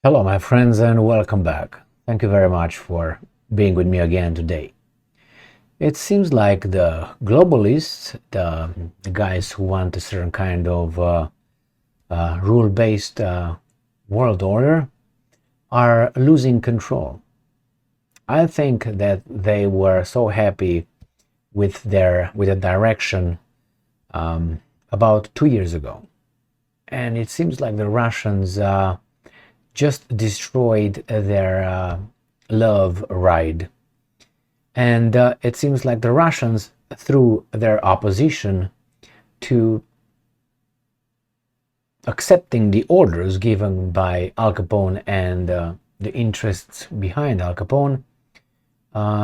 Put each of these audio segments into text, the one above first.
Hello, my friends, and welcome back. Thank you very much for being with me again today. It seems like the globalists, the guys who want a certain kind of rule-based world order, are losing control. I think that they were so happy with the direction about 2 years ago, and it seems like the Russians just destroyed their love ride. And it seems like the Russians, through their opposition to accepting the orders given by Al Capone and the interests behind Al Capone,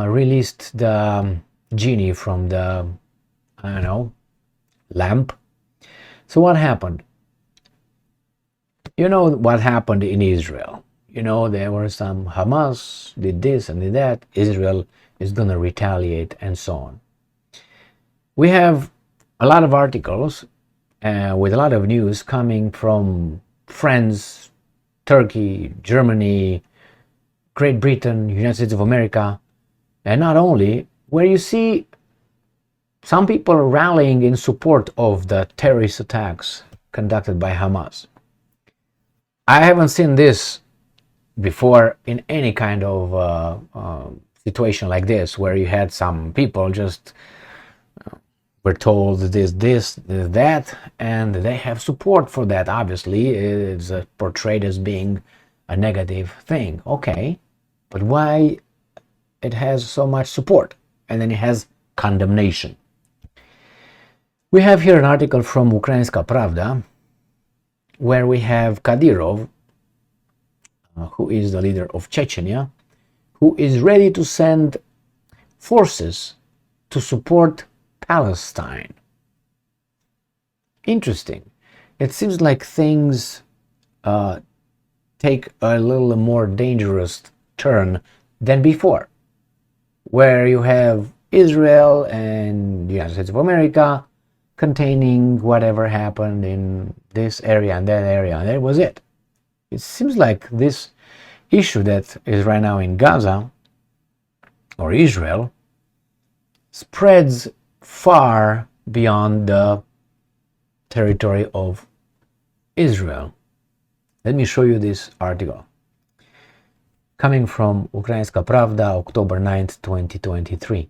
released the genie from the, I don't know, lamp. So what happened? You know what happened in Israel. There were some Hamas did this and did that. Israel is going to retaliate and so on. We have a lot of articles with a lot of news coming from France, Turkey, Germany, Great Britain, United States of America, and not only, where you see some people rallying in support of the terrorist attacks conducted by Hamas. I haven't seen this before in any kind of situation like this, where you had some people just were told this, that, and they have support for that. Obviously, it's portrayed as being a negative thing. Okay, but why it has so much support and then it has condemnation? We have here an article from Ukrainska Pravda, where we have Kadyrov, who is the leader of Chechnya, who is ready to send forces to support Palestine. Interesting. It seems like things take a little more dangerous turn than before, where you have Israel and the United States of America containing whatever happened in this area and that area, and that was it. It seems like this issue that is right now in Gaza or Israel spreads far beyond the territory of Israel. Let me show you this article coming from Ukrainska Pravda, October 9th, 2023.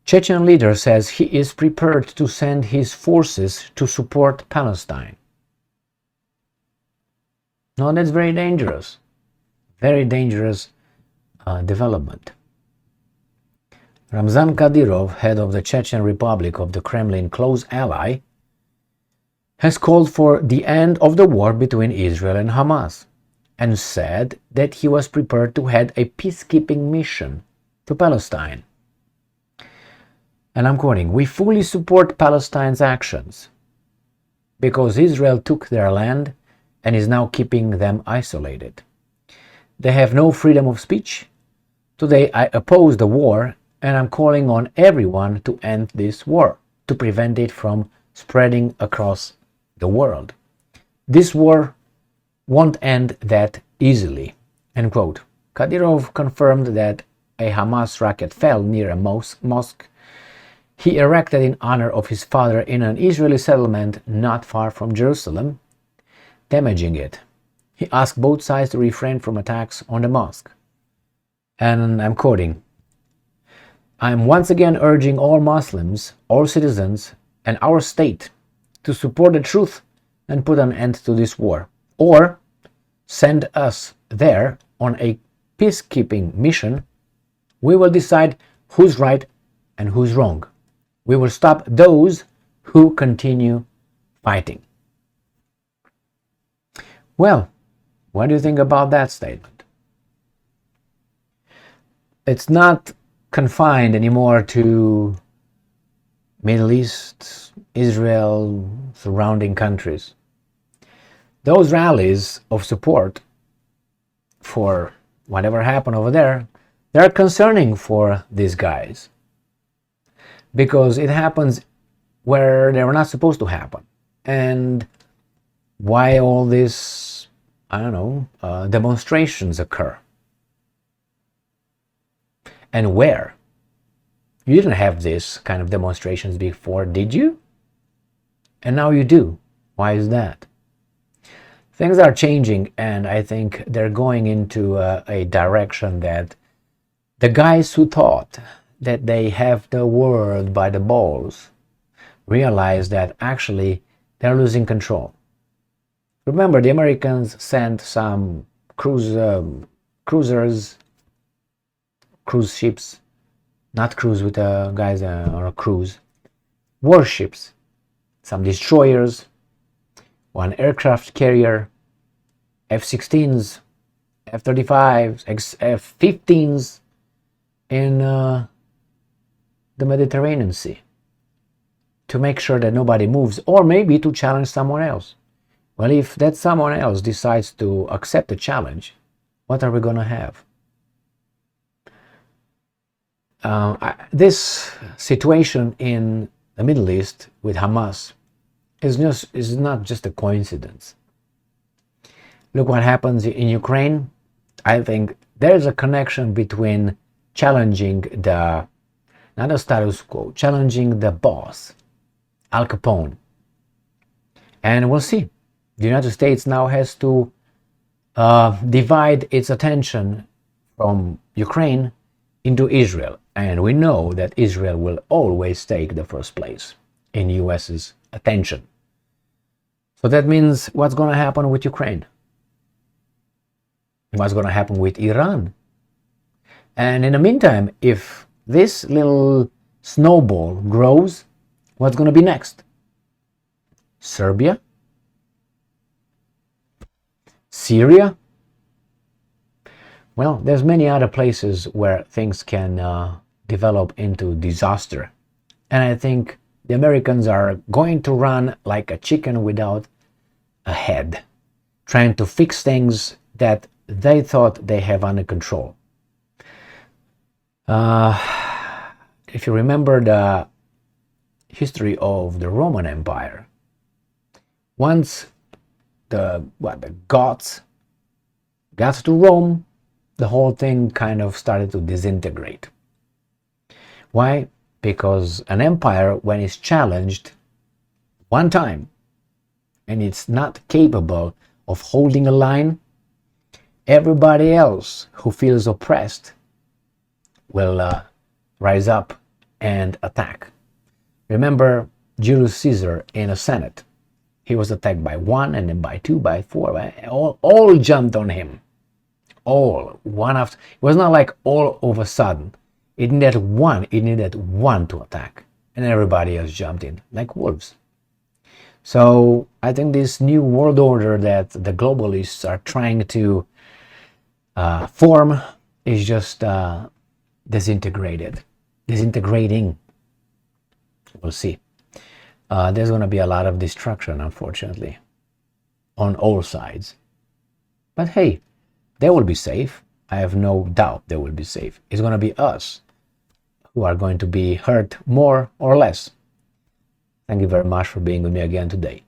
Chechen leader says he is prepared to send his forces to support Palestine. No, that's very dangerous. Very dangerous development. Ramzan Kadyrov, head of the Chechen Republic of the Kremlin close ally, has called for the end of the war between Israel and Hamas and said that he was prepared to head a peacekeeping mission to Palestine. And I'm quoting, "We fully support Palestine's actions because Israel took their land and is now keeping them isolated. They have no freedom of speech. Today I oppose the war and I'm calling on everyone to end this war, to prevent it from spreading across the world. This war won't end that easily." End quote. Kadyrov confirmed that a Hamas rocket fell near a mosque he erected in honor of his father in an Israeli settlement not far from Jerusalem, damaging it. He asked both sides to refrain from attacks on the mosque. And I'm quoting, "I'm once again urging all Muslims, all citizens, and our state to support the truth and put an end to this war, or send us there on a peacekeeping mission. We will decide who's right and who's wrong. We will stop those who continue fighting." Well, what do you think about that statement? It's not confined anymore to Middle East, Israel, surrounding countries. Those rallies of support for whatever happened over there, they're concerning for these guys, because it happens where they were not supposed to happen. And why all this I don't know, demonstrations occur. And where? You didn't have this kind of demonstrations before, did you? And now you do. Why is that? Things are changing, and I think they're going into a direction that the guys who thought that they have the world by the balls realize that actually they're losing control. Remember, the Americans sent some cruisers, cruise ships, not cruise with guys on a cruise, warships, some destroyers, one aircraft carrier, F-16s, F-35s, F-15s in the Mediterranean Sea to make sure that nobody moves, or maybe to challenge someone else. Well, if that someone else decides to accept the challenge, what are we going to have? This situation in the Middle East with Hamas is not just a coincidence. Look what happens in Ukraine. I think there's a connection between challenging not the status quo, challenging the boss, Al Capone. And we'll see. The United States now has to divide its attention from Ukraine into Israel. And we know that Israel will always take the first place in US's attention. So that means what's going to happen with Ukraine? What's going to happen with Iran? And in the meantime, if this little snowball grows, what's going to be next? Serbia? Syria? Well, there's many other places where things can develop into disaster. And I think the Americans are going to run like a chicken without a head, trying to fix things that they thought they have under control. If you remember the history of the Roman Empire, once the Goths got to Rome, the whole thing kind of started to disintegrate. Why? Because an empire, when it's challenged one time and it's not capable of holding a line, everybody else who feels oppressed will rise up and attack. Remember Julius Caesar in a Senate. He was attacked by one, and then by two, by four. All jumped on him. All, one after. It was not like all of a sudden. It needed one to attack. And everybody else jumped in, like wolves. So I think this new world order that the globalists are trying to form is just disintegrating. We'll see. There's going to be a lot of destruction, unfortunately, on all sides. But hey, they will be safe. I have no doubt they will be safe. It's going to be us who are going to be hurt more or less. Thank you very much for being with me again today.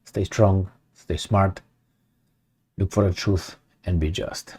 Stay strong, stay smart, look for the truth, and be just.